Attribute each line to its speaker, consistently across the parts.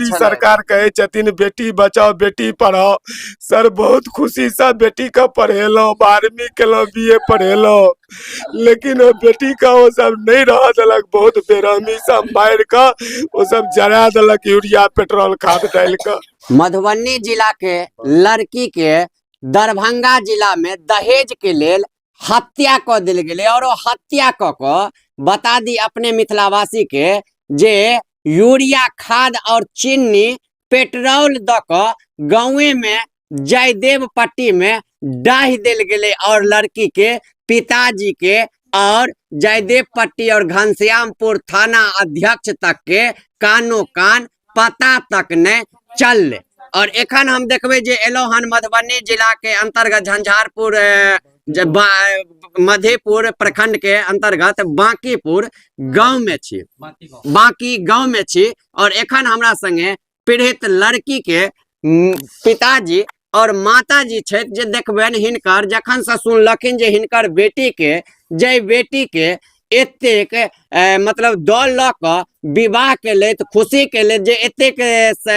Speaker 1: मोदी सरकार कहे छथिन बेटी बचाओ बेटी पढ़ाओ। सर बहुत खुशी से बेटी का पढ़ेलो, 12वीं केलो, BA पढ़ेलो, लेकिन वो बेटी का वो सब नहीं रह दिलक। बहुत बेरहमी से मार का वो सब जरा दिलक, यूरिया पेट्रोल खाद डाल का।
Speaker 2: मधुबनी जिला के लड़की के दरभंगा जिला में दहेज के लेल हत्या क दिल गेलै और वो हत्या क बता दी अपने मिथिलावासी के जे यूरिया खाद और चीनी पेट्रोल द क गाँवे में जयदेव पट्टी में डाह दिल गेलै और लड़की के पिताजी के और जयदेव पट्टी और घनश्यामपुर थाना अध्यक्ष तक के कानो कान पता तक ने चल। और एखन हम देखबे जे एलो हन मधुबनी जिला के अंतर्गत झंझारपुर मधेपुर प्रखंड के अंतर्गत बांकीपुर गांव में छी, बांकी गांव में छी। और एखन हमरा संगे पीड़ित लड़की के पिताजी और माताजी छथि जे देखबेन हिनकर जखन से सुनलखिन जे हिनकर बेटी के एतेक मतलब दौड़ ल क विवाह के लेत, खुशी के लेत जे एतेक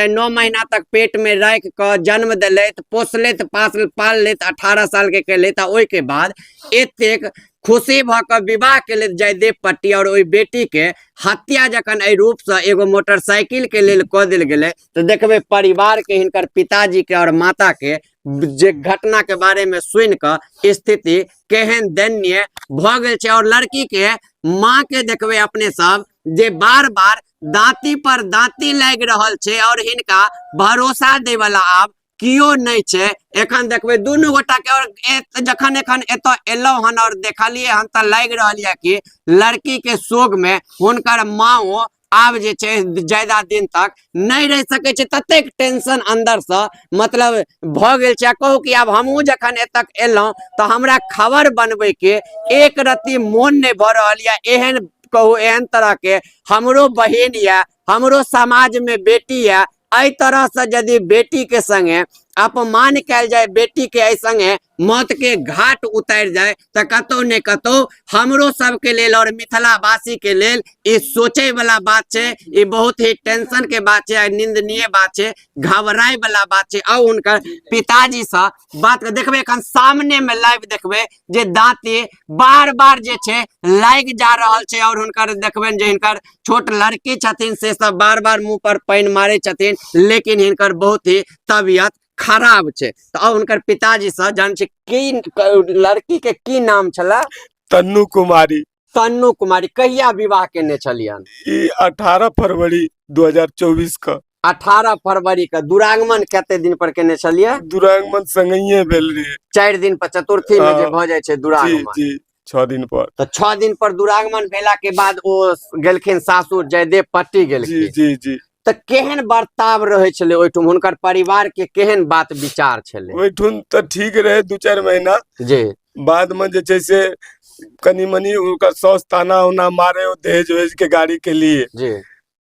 Speaker 2: 9 महीना तक पेट में राख क जन्म दिलत, पोसलेत, पाल लेत, 18 साल के केलेत। ओइ के बाद एतेक खुशी भ क विवाह के लेत जयदेव पट्टी और ओइ बेटी के हत्या जखन एहि रूप से एगो मोटरसाइकिल के लेल क दिल गेलै तो देखबे परिवार के हिनकर पिताजी के और माता के जे घटना के बारे में सुन क स्थिति केहन दयनीय भ गेल छै। और लड़की के माँ के देखबे अपने सब जे बार बार दांती पर दांती लाग रहल छै और हिनका भरोसा दे वाला आब कियो नहीं छै। एखन देखबे दुनू गोटा के और जखन एखन एतो एलो हन और देखलिए हन त लाग रहल है कि लड़की के शोक में हुनकर माँ आब जे छै ज्यादा दिन तक नहीं रह सके छै, ततेक टेंशन अंदर से मतलब भ गेल छै। कहू कि आब हमहू जखन एतक एलौं तो हमरा खबर बनबे के एक रत्ती मोन नहीं भ रहल या। एहन कहू एहन तरह के हमरो बहिन या, हमरो समाज में बेटी या, एहि तरह से यदि बेटी के संगे अपमान कैल जाए, बेटी के एहि संगे मौत के घाट उतर जाए तो कतौ ने कतौ हमरो सब के लेल और मिथिला वासी के लेल ई सोचे वाला बात छै। ई बहुत ही टेंशन के बात छै, निंदनीय बात छै, घबराए वाला बात छै। और उनकर पिताजी से बात देखबे एखन सामने में लाइव देखबे जे दांती बार बार जे छै लाग जा रहल छै और हुनकर देखबेन जे हिनकर छोट लड़की छथिन से सब बार बार मुंह पर पानी मारे छथिन, लेकिन हिनकर बहुत ही तबियत खराब छै। तो अब उनकर पिताजी से जान छै की लड़की के की नाम छला?
Speaker 1: तन्नू कुमारी।
Speaker 2: तन्नू कुमारी। कहिया विवाह केने छलियन?
Speaker 1: 18 फरवरी 2024 का।
Speaker 2: 18 फरवरी का। दुरागमन कते दिन पर केने छलिए?
Speaker 1: दुरागमन संगइए भेल रहे
Speaker 2: 4 दिन पर, चतुर्थी में जे भ जाय छै दुरागमन।
Speaker 1: जी 6 दिन पर।
Speaker 2: तो 6 दिन पर दुरागमन भेला के बाद ओ गेलखिन सासुर, जयदेव पट्टी गेलखिन।
Speaker 1: जी जी।
Speaker 2: तो केहन बर्ताव रहे छले ओइठुम, हुनकर परिवार के केहन बात विचार छले?
Speaker 1: ओइठुम तो ठीक रहे 2-4 महीना
Speaker 2: जी।
Speaker 1: बाद में जे छै से कनी मनी उनकर सौस ताना उना मारे दहेज वहेज के गाड़ी के लिए
Speaker 2: जी।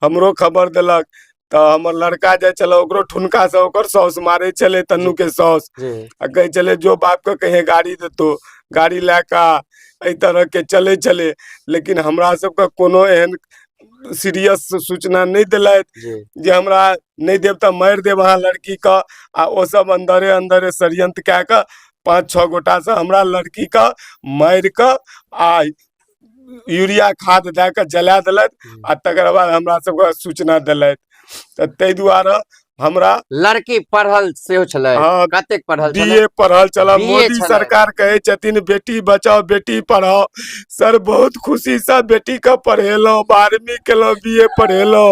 Speaker 1: हमरो खबर दिलक तो हमर लड़का जाय चलो ओकरो ठुनका से ओकर सौस मारे चले, तन्नू के सौस कहे चले जो बाप के कहे गाड़ी देतो, गाड़ी लेका एहि तरह के चले। लेकिन हमरा सबके कोनो एहन सीरियस सूचना नहीं दिलत जे हमरा नहीं देव तो मार देव अहाँ लड़की का। आ ओ सब अंदरे अंदरे षड्यंत्र कए के 5-6 गोटा से हमरा लड़की का मार के आ यूरिया खाद दे के जला दिलत आ तकर बाद हमरा सबके सूचना दिलत। तो तै दुआरे हमरा
Speaker 2: लड़की पढ़ल सेहो छलै। कतेक पढ़ल छलै?
Speaker 1: BA पढ़ल चला। मोदी सरकार कहे छथिन बेटी बचाओ बेटी पढ़ाओ। सर बहुत खुशी से बेटी का पढ़ेलो, 12वीं केलो, BA पढ़ेलो,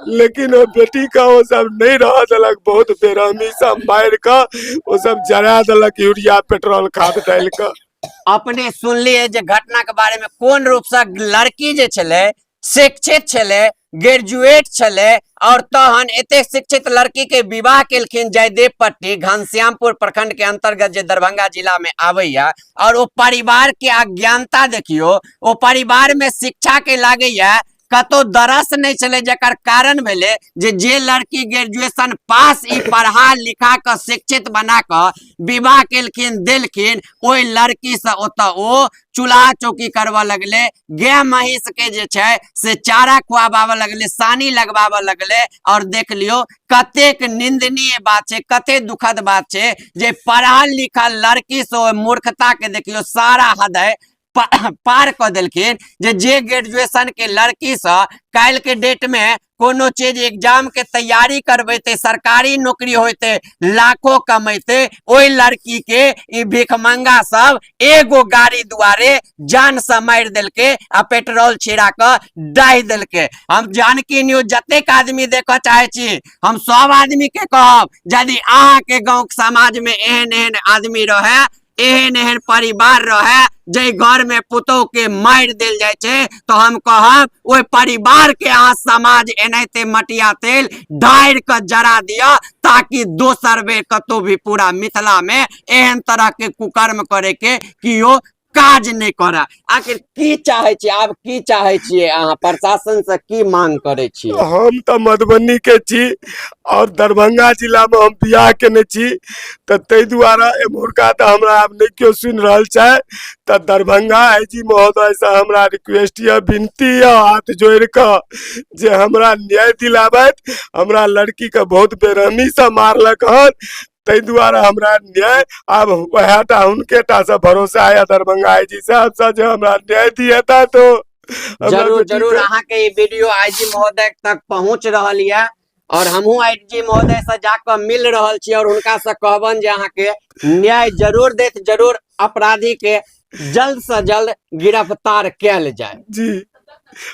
Speaker 1: लेकिन वो बेटी का वो सब नहीं रह दिलक। बहुत बेरहमी से मार का वो सब जरा दिलक, यूरिया पेट्रोल खाद डाल का।
Speaker 2: अपने सुनलिए जे घटना के बारे में कोन रूप से लड़की जे छलै शिक्षित छलै, ग्रेजुएट छले और तहन एते शिक्षित लड़की के विवाह केलखिन जयदेव पट्टी घनश्यामपुर प्रखंड के अंतर्गत जे दरभंगा जिला में आवेया। और वो परिवार के अज्ञानता देखियो, वो परिवार में शिक्षा के लागेया कतो दरस नहीं चले, जकर कारण भेले जे लड़की ग्रेजुएशन पास ई पढ़ा लिखा क शिक्षित बना क विवाह केलखिन देलखिन, ओई लड़की से ओता ओ चूल्हा चौकी करवा लगले, गाय महिष के जे छै से चारा खुआबाबा लगले, सानी लगबाबा लगले। और देख लियो कतेक निंदनीय बात छै, कते दुखद बात छै जे पढ़ल लिखल लड़की से मूर्खता के देखियो सारा हद है पार क देलखिन। जे ग्रेजुएशन के लड़की से काल के डेट में कोनो चीज एग्जाम के तैयारी करबेते, सरकारी नौकरी होते, लाखों कमेते, ओई लड़की के ई भिखमंगा सब एगो गाड़ी दुआरे जान से मार देलके आ पेट्रोल छिड़ा क डाह देलके। हम जानकी न्यूज जतेक आदमी देख चाहे छी, हम सब आदमी के कहब यदि अहाँ के गांव समाज में एहन एहन आदमी रहे, एहन एहन परिवार रहे जे घर में पुतोह के मार देल जाय छे, तो हम कहब ओई परिवार के अहाँ समाज एनाहिते मटिया तेल ढार के जरा दिया, ताकि दोसर बेर कतो भी पूरा मिथिला में एहन तरह के कुकर्म करे के कियो काज नहीं करा। आखिर की चाहे छी, आब की चाहे छिए अहाँ प्रशासन से की मांग करे छी?
Speaker 1: हम तो मधुबनी के छी और दरभंगा जिला में हम बियाह केने छी, तो तै द्वारा एम्हुरका तो हमरा आब नहीं क्यों सुन रहल छै, तो दरभंगा आईजी महोदय से हमरा रिक्वेस्ट या विनती या हाथ जोड़ के जे हमरा न्याय दिलावत। हमरा लड़की के बहुत बेरहमी से मारलक हन, तै द्वारा हमरा न्याय अब वहटा उनके टा से भरोसा आया दरभंगा आईजी साहब से जो हमरा न्याय दिएता। तो
Speaker 2: जरूर जरूर अहाँ के ये वीडियो आईजी महोदय तक पहुंच रहल है, और हमहू आईजी महोदय से जाकर मिल रहल छी और उनका से कहबन जे अहाँ के न्याय जरूर देत, जरूर अपराधी के जल्द से जल्द गिरफ्तार कैल जाए।
Speaker 1: जी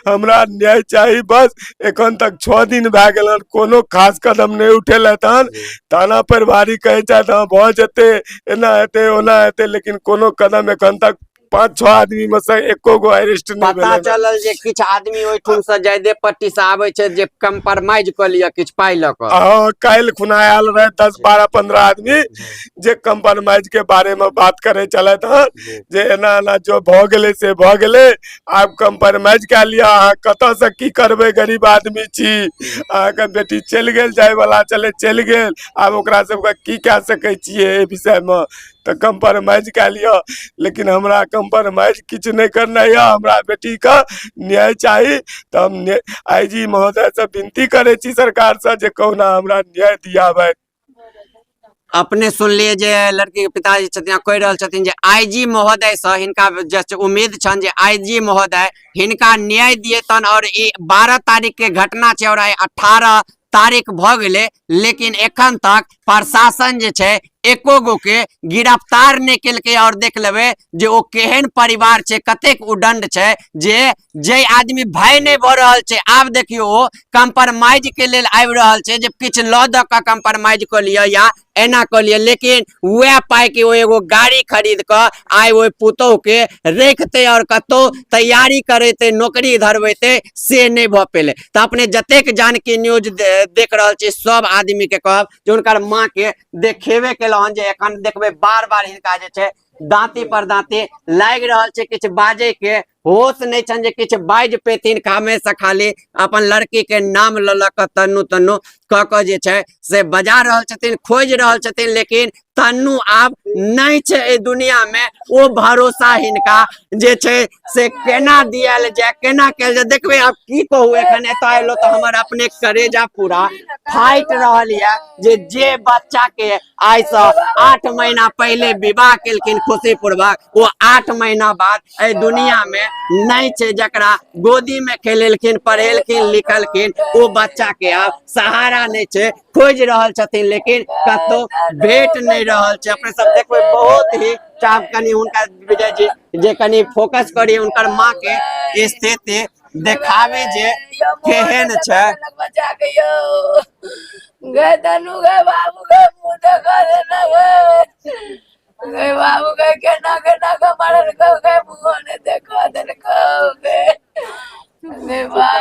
Speaker 1: हमरा न्याय चाहिए बस। एखन तक 6 दिन भए गेलन, कोनो खास कदम नहीं उठेलत हन। थाना प्रभारी कहे चाहत भ जेते, एना हेते ओना हेते, लेकिन कोनो कदम एखन तक 5-6 आदमी में से एको गो अरेस्ट नहीं
Speaker 2: पता चलल जे किछ आदमी ओइठुन से जयदेव पट्टी से आबै छै जे कंप्रोमाइज क लिया किछ पाई ल क।
Speaker 1: हां काल खुना आयल रहे 10-12-15 आदमी जे कंप्रोमाइज के बारे में बात करे चलत हन, जे एना एना जो भ गेले से भ गेले, आब कंप्रोमाइज के लिया, अहाँ कत से की करबे, गरीब आदमी छी, अहाँ के बेटी चल गेल, जाय वाला चले चल गेल, आब ओकरा सबके की कह सकै छियै ए विषय में, तो कंप्रोमाइज के लिया। लेकिन हमरा कंप्रोमाइज किछ नहीं करना है, हमरा बेटी का न्याय चाहिए। तो हम आईजी महोदय से विनती करे छी सरकार से जे कहुना हमरा न्याय दियावे।
Speaker 2: अपने सुन लिए जे लड़की के पिताजी छथिन कह रहल छथिन जे आईजी महोदय से हिनका जस्ट उम्मीद छन जे आईजी महोदय हिनका न्याय दिएतन। और ई 12 तारीख के घटना छै और 18 तारीख भ गेले, लेकिन एखन तक प्रशासन जे छै एको गो के गिरफ्तार नहीं केलकै। और देख लेबे जे ओ केहन परिवार छै, कतेक उदंड छै, जे आदमी भय नहीं भ रहल छै। आब देखियो ओ कंप्रोमाइज के लेल आबि रहल छै जे किछ ल द के कंप्रोमाइज क लिया या एना क लिया, लेकिन वह पाई के ओ एगो गाड़ी खरीद क आइ ओइ पुतोह के रखते और कतो तैयारी करते, नौकरी धरबेते, से नहीं भ पेले। तो अपने जतेक जानकी न्यूज देख रहल छी सब आदमी के कहब जे उनकर माँ के देखेबे के लहन जे एखन देखबे बार बार हिनका जे छै दांती पर दांती लाग रहल छै, किछ बाजे के होश नहीं छन जे किछ बाज पेथिन। हमेशा खाली अपन लड़की के नाम ललक तन्नू तन्नू क के जे छै से बजा रहल छथिन, खोज रहल छथिन, लेकिन तन्नू आब नहीं छै ए दुनिया में। ओ भरोसा हिनका जे छै से केना दियल जाय, केना कैल जाय। देखबे अब की कहू, एखन एत आइलो तो हमर अपने करेजा पूरा फाइट रहल है जे बच्चा के आई से 8 महीना पहले विवाह केलखिन खुशी पूर्वक, वो 8 महीना बाद ए दुनिया में नहीं छै जकरा गोदी में खेलेलखिन, पढ़ेलखिन, लिखलखिन, वो बच्चा के अब सहारा नहीं छै। खोज रहल छथिन लेकिन कतो भेट नहीं रहल छै। अपने सब देखबे बहुत ही चाप कनी उनका विजय जी जे कनी फोकस करी उनकर माँ के स्थिति देखावे जे केहन छै।
Speaker 3: गए तनु गए बाबू गए मुंह देखा देना गए बाबू गए केना केना के मारल गए मुंह ने देखा देना गए बाबू